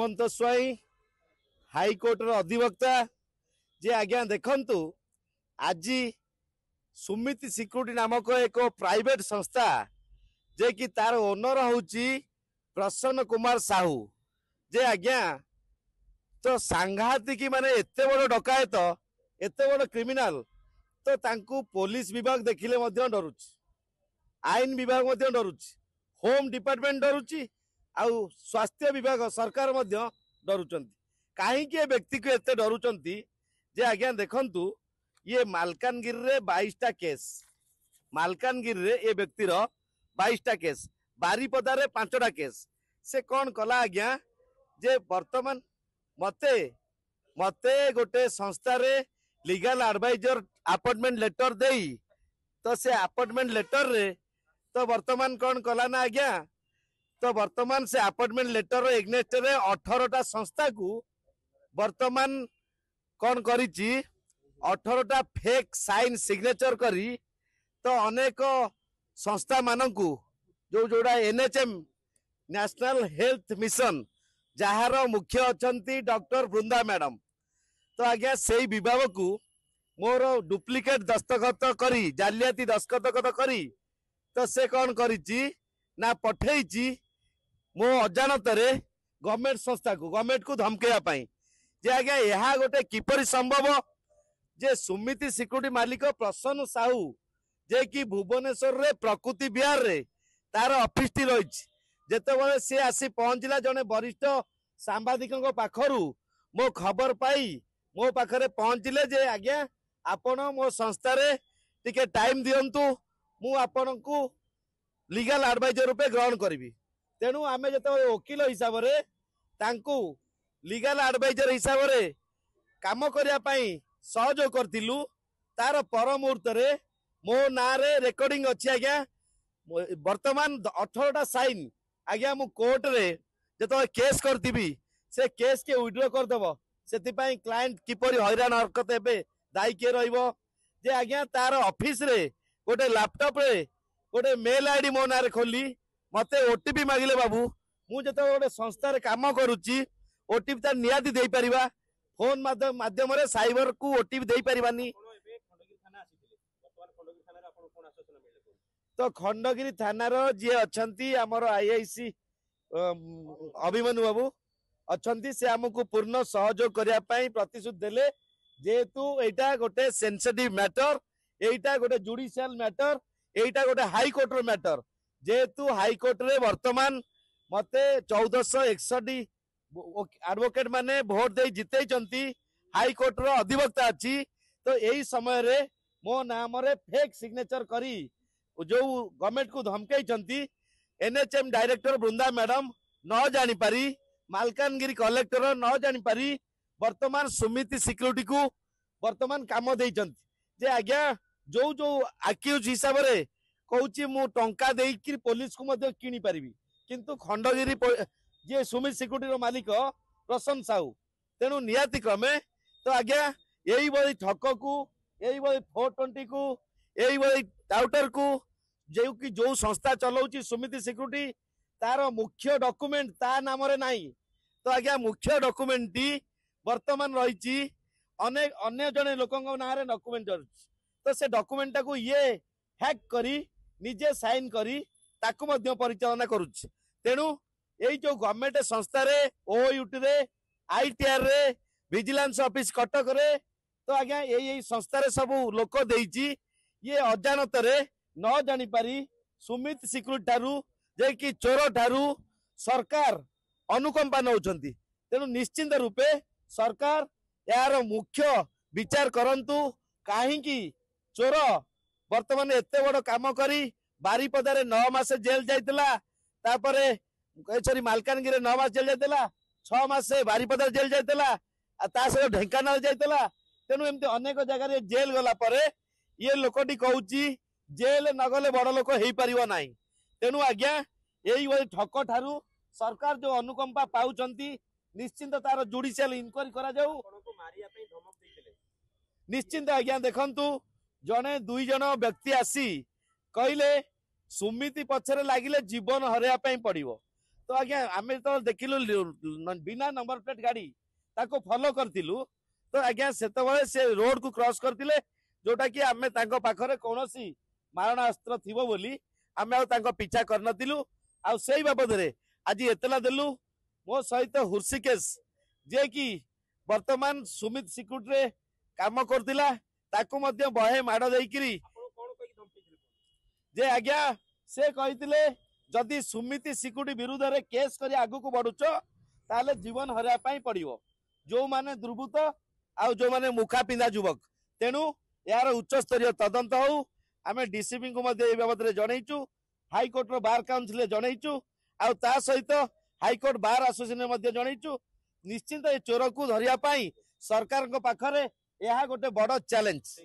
सुमंत स्वाई हाईकोर्टर अधिवक्ता जे आज्ञा देखंतु आज सुमिति सिक्यूरिटी नामक एक प्राइवेट संस्था जे कि तार ओनर होची प्रसन्न कुमार साहू जे आज्ञा तो सांघातिक माने एते बड़ डकायत एते बड़ क्रिमिनाल तो तांकू पुलिस विभाग देखिले मध्य डरुची आईन विभाग मध्य डरुची होम डिपार्टमेंट डरुची आउ स्वास्थ्य विभाग सरकार मध्य डरुचंती कहीं व्यक्ति को एते डरुचंती जे आज्ञा देखंतु ये मालकानगिरी रे 22टा केस मालकानगिरी रे ये व्यक्तिर 22टा केस बारीपदा रे 5टा केस से कौन कला आज्ञा जे वर्तमान मते मते गोटे संस्था रे लीगल एडवाइजर अपॉइंटमेंट लेटर देई तो से अपॉइंटमेंट लेटर रे तो वर्तमान कौन कला ना आज्ञा तो वर्तमान से अपॉइंटमेंट लेटर एग्नेस्ट रे 18टा संस्था को वर्तमान कौन करिची 18टा फेक साइन सिग्नेचर करी तो अनेक संस्था मानकू जो जोड़ा NHM national health mission jar मुख्य अछंती डॉक्टर वृंदा मैडम तो आज्ञा से विभाग को मोर डुप्लिकेट दस्तखत करी जालियाती दस्तखत करी तो से कौन करिची ना पठेची मो अजानत रे गवर्नमेंट संस्था को गवर्नमेंट को धमकेया पाई जे आज्ञा यह गोटे किपरि संभव जे सुमिति सिक्यूरिटी मालिक प्रसन्न साहू जे कि भुवनेश्वर रे प्रकृति विहार रे तार ऑफिस टी रही जेतेबेले सी आसी पहुंचला जने वरिष्ठ सांबादिक पाखरु मो खबर पाई मो पाखरे पहुंचले जे आज्ञा आपण मो संस्था रे टिके टाइम दियंतु मु आपण को लीगल एडवाइजर रूपे ग्रहण करी तेणु आमे जते वकील हिसाब रे तांकू लीगल एडवाइजर हिसाब रे काम करिया पाई सहयोग करथिलु तार पर मुहूर्त रे मो ना रे रेकॉर्डिंग अछि आज्ञा वर्तमान 18टा साइन आज्ञा मु कोर्ट रे जतो केस करथिबी से केस के विड्रॉ कर देबो सेति पाई क्लाइंट किपरि हैरान हरकत हेबे दायी के रहइबो जे आज्ञा तार ऑफिस रे गोटे लैपटॉप रे गोटे मेल आईडी मो ना रे खोली मते ओटीपी मागिले बाबू मु जतो गोटे संस्था रे काम करूची ओटीपी ता नियाती देई परिबा फोन माध्यम रे साइबर को ओटीपी देई परिबानी तो खंडगिरी थानार जी अच्छी आमर आईआईसी अभिमन्यु बाबू अच्छी से आमको पूर्ण सहयोग करने प्रतिश्रुति देले जेहेतु एटा गोटे सेंसिटिव मैटर एटा गोटे जुडिशियल मैटर एटा गोटे हाईकोर्ट मैटर जेहेतु हाईकोर्ट रे वर्तमान मते 1461 एडवोकेट माने भोट दे जिते हाईकोर्ट रो अधिवक्ता अच्छी तो यही समय रे मो नाम रे फेक सिग्नेचर करी जो गवर्नमेंट को धमकई एनएचएम डायरेक्टर वृंदा मैडम न जानी पारी मालकानगिरी कलेक्टर न जानी पारी वर्तमान सुमिति सिक्यूरिटी को वर्तमान काम जे आज्ञा जो जो आक्यूज हिसाब रे कहूची मु टंका देकी पुलिस को मध्य किनी पारिबी किंतु खंडगिरी जे सुमित सिक्यूरिटी रो मालिक प्रसन्न साहू तेणु निहाती क्रमे तो आज्ञा यही बड़ी ठक को यही बड़ी 420 को यही बड़ी टाउटर को जो कि जो संस्था चलाउची सुमिति सिक्यूरिटी तार मुख्य डॉक्यूमेंट ता नाम रे नाही तो आज्ञा मुख्य डॉक्यूमेंट टी वर्तमान रही अनेक अन्य जने लोकंग ना रे डॉक्यूमेंट तो से डॉक्यूमेंट को ये हैक करी निजे साइन करी ताकू मध्य परिचालना करूची तेणु यही जो गवर्नमेंट संस्था रे ओयूटी रे आईटीआर रे विजिलेंस ऑफिस कटक रे तो आज्ञा यही संस्था रे सब लोक देइची ये अजानत रे न जानी पारी सुमित सिक्यूरिटी ठारू जे कि चोर ठारू सरकार अनुकंपा नौचंती तेणु निश्चिंत रूपे सरकार यार मुख्य विचार करंतु काहींकी चोर वर्तमान एते बड़ काम करी बारीपदा रे 9 मास जेल जाइतला तापरे सॉरी मालकानगिरी 9 मास जेल जाइतला 6 मास बारीपदा जेल जाइतला आ ता से ढेंकानाल जाइतला तेणु एमती अनेक जगह जेल गला परे ये लोकटी कहूची जेल न गले बड़ लोक हेई परिबो नाही तेणु आज्ञा यही बड़ी ठक ठारू सरकार जो अनुकंपा पाउचंती निश्चिंत तार जुडिशियल इंक्वायरी करा जाऊ निश्चिंत आज्ञा देखंतु जने 2 जन व्यक्ति आसी कहले सुमिति पछरे लागिले जीवन हरया पई पड़िबो तो आज्ञा आम तो देखिलु बिना नंबर प्लेट गाड़ी ताको फॉलो करथिलु तो आज्ञा सेतबळे से रोड को क्रॉस करथिले जोटा कि आमे तांको पाखरे कोनोसी मारणास्त्र थिबो बोली आमे आ तांको पीछा करनथिलु आ सेही बाबद रे आज एतला देलु मो सहित हुर्सिकेश जे कि वर्तमान सुमित सिक्यूट रे काम करथिला ताको मध्य बहे माड़ देइकिरी जे आज्ञा से कहिथिले जदि सुमिति सिक्यूटी विरुद्ध रे केस करी आगु को बढ़ुच ताले जीवन हरिया पाई पड़िवो जो माने दुर्बृत्त आउ जो माने मुखा पिंधा युवक तेणु यार उच्च स्तरीय तदंत हो आमे डीसीपी को मध्य ए बाबद रे जणैचु हाईकोर्ट रो बार काउंसिल जणैचु आउ ता सहित हाईकोर्ट बार एसोसिएशन मध्य जणैचु निश्चित ए चोर को धरिया पाई सरकार को पाखरे यह गोटे बड़ चैलेंज।